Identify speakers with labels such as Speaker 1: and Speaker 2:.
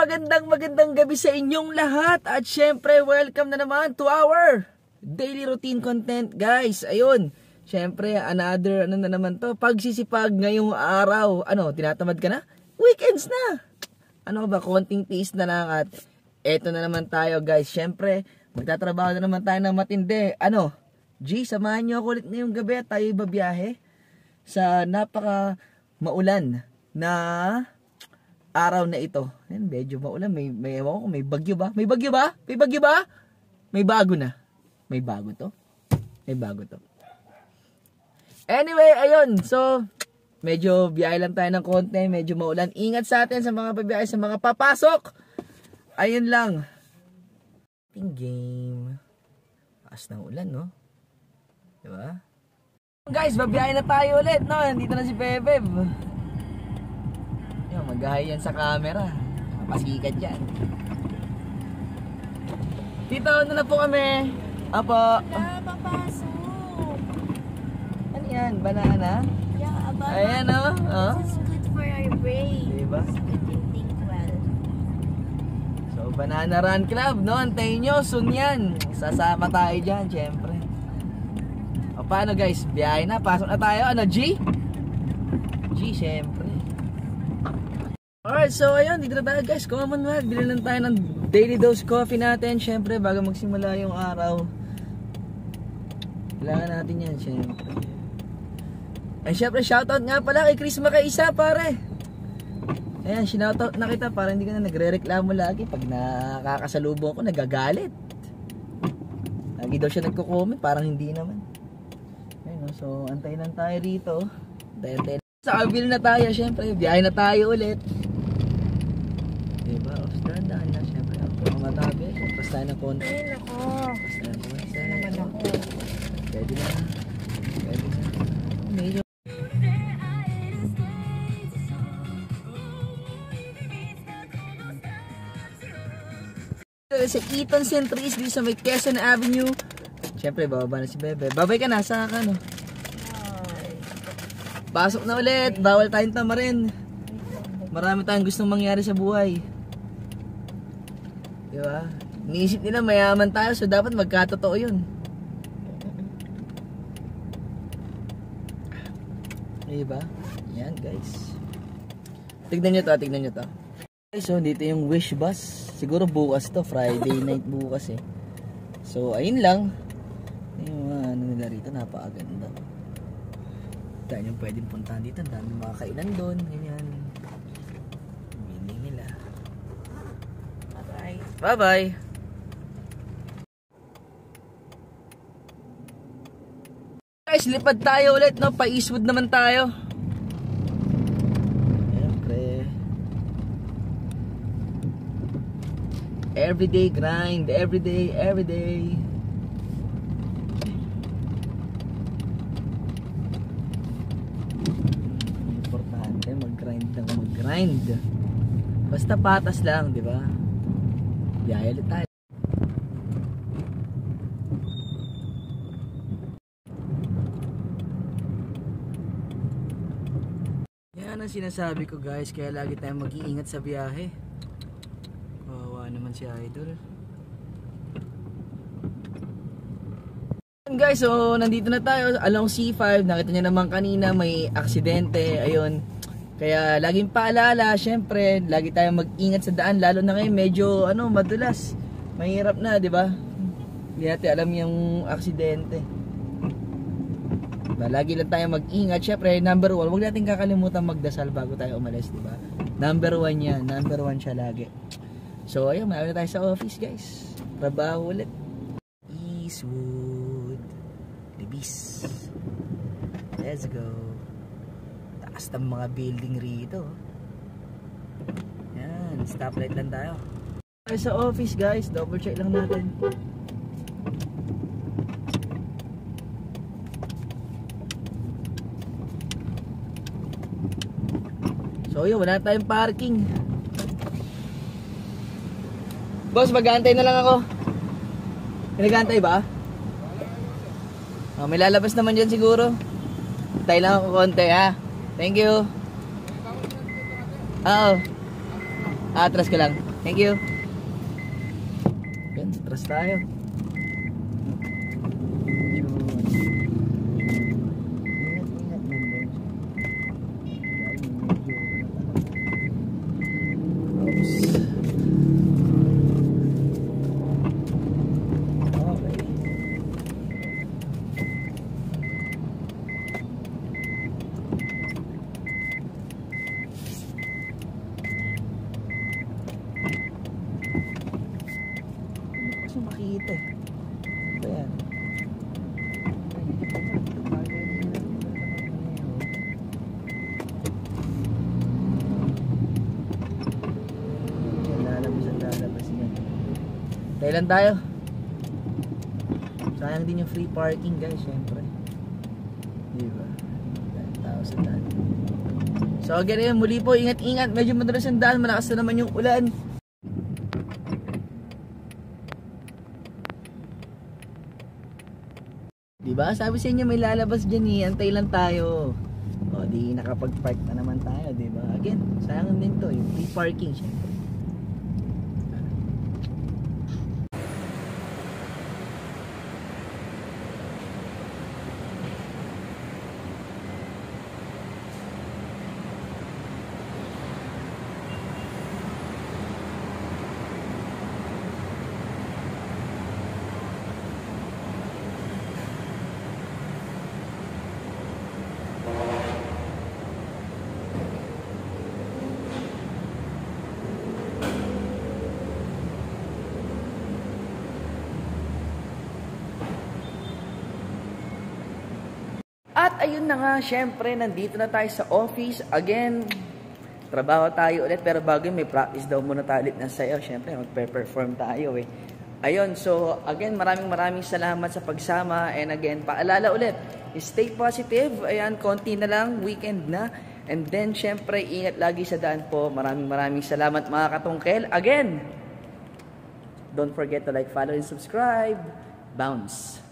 Speaker 1: magandang gabi sa inyong lahat. At syempre, welcome na naman to our daily routine content, guys. Ayun, syempre, another, ano na naman to, pagsisipag ngayong araw. Ano, tinatamad ka na? Weekends na! Ano ba, konting tiis na lang at eto na naman tayo, guys. Syempre, magtatrabaho na naman tayo ng matindi. Ano, G, samahan nyo ako ulit ngayong gabi at tayo babiyahe sa napaka maulan na araw na ito. Ayan, medyo maulan. May bagyo ba? May bagyo ba? May bagyo ba? May bago na. May bago to. May bago to. Anyway, ayun. So, medyo biyahe lang tayo ng konti. Medyo maulan. Ingat sa atin sa mga pabiyahe, sa mga papasok. Ayun lang. Ating game. Taas ng ulan, no? Diba? Guys, babiyahe na tayo ulit, no? Nandito na si Bebeb. Yan, mag-ahay yan sa camera. Pasikat yan. Tito, ano na po kami? Apo.
Speaker 2: Papasok.
Speaker 1: Ano yan? Banana?
Speaker 2: Yeah, banana.
Speaker 1: Ayan, no? Oh.
Speaker 2: This is good for our brain.
Speaker 1: Diba?
Speaker 2: It's good to think well.
Speaker 1: So, Banana Run Club, no? Antayin nyo, soon yan. Sasama tayo dyan, syempre. O, paano guys? Biyahe na, pasok na tayo. Ano, G? G, syempre. Alright, so ayun, dito na tayo guys. Commonwealth, bilhin lang tayo ng daily dose coffee natin. Syempre, bago magsimula yung araw. Kailangan natin yan, syempre. Ay, syempre, shoutout nga pala kay Chris Makaisa, pare. Ayan, sinoutout na kita para hindi ka na nagre-reklamo lagi. Pag nakakasalubong ko, nagagalit. Lagi daw siya nagko-comment, parang hindi naman. Ayun, so antayin lang tayo rito. Antayin. Sa kabil na tayo, syempre, biyahe na tayo ulit. Diba, Australia na, syempre, ako matabi. Pas tayo ng konti.
Speaker 2: Ay, nako.
Speaker 1: Pas tayo ng konti.
Speaker 2: Naman ako.
Speaker 1: Pwede na. Pwede na. Medyo. Sa Eaton Centris, dito sa may Quezon Avenue. Syempre, bababa na si Bebe. Babay ka na, sa ka, no? Pasok na ulit, bawal tayong tamarin. Marami tayong gustong mangyari sa buhay. Diba? Iniisip nila mayaman tayo, so dapat magkatotoo yun. Diba? Yan guys. Tignan nyo to, tignan nyo to. So dito yung wish bus. Siguro bukas to, Friday night bukas eh. So ayun lang. Yung ano nila rito, napakaganda. Dahil yung pwedeng puntahan dito, dami mga kainan doon, ganyan. Meaning nila. Bye-bye. Bye-bye. Guys, lipad tayo ulit, no? Pa-Eastwood naman tayo. Siyempre. Everyday grind, everyday. Mag-grind. Basta patas lang, di ba? Biyaya ulit tayo. Yan ang sinasabi ko guys, kaya lagi tayong mag-iingat sa biyahe. Kawawa naman si Idol. Guys, so nandito na tayo along C5. Nakita niyo naman kanina may aksidente. Ayun. Kaya laging paalala, syempre, lagi tayong mag-ingat sa daan, lalo na ngayon medyo madulas. Mahirap na, 'di ba? Hindi natin alam yung aksidente. Diba? Lagi lang tayong mag-ingat. Syempre, number 1, huwag natin kakalimutan magdasal bago tayo umalis, 'di ba? Number 1 'yan, number 1 siya lagi. So, ayun, marami na tayo sa office, guys. Trabaho ulit. Eastwood. Libis. Let's go. Taas ng mga building rito. Yan, stoplight lang tayo. Sa office guys, double check lang natin. So yun, wala tayong parking. Boss, mag-aantay na lang ako. Nag-aantay ba? Oh, may lalabas naman dyan siguro. Antay lang ako konti ha. Thank you. Oo. Atras ka lang. Thank you. Yan, atras tayo. Makita eh. Ito yan. Lalabas yan. Kailan tayo? Sayang din yung free parking guys, syempre. Diba? Tao sa daan. So again, muli po, ingat-ingat. Medyo madalas ang daan, malakas na naman yung ulan. Diba? Sabi sa inyo may lalabas dyan eh. Antay lang tayo. O di nakapag-park na naman tayo. Diba? Again, sayang din to. Yung free parking syempre. At ayun na nga, syempre, nandito na tayo sa office. Again, trabaho tayo ulit. Pero bago yun, may practice daw muna tayo ulit na sayo. Syempre, magpe-perform tayo eh. Ayun, so again, maraming salamat sa pagsama. And again, paalala ulit, stay positive. Ayan, konti na lang, weekend na. And then, syempre, ingat lagi sa daan po. Maraming salamat mga katungkel. Again, don't forget to like, follow, and subscribe. Bounce!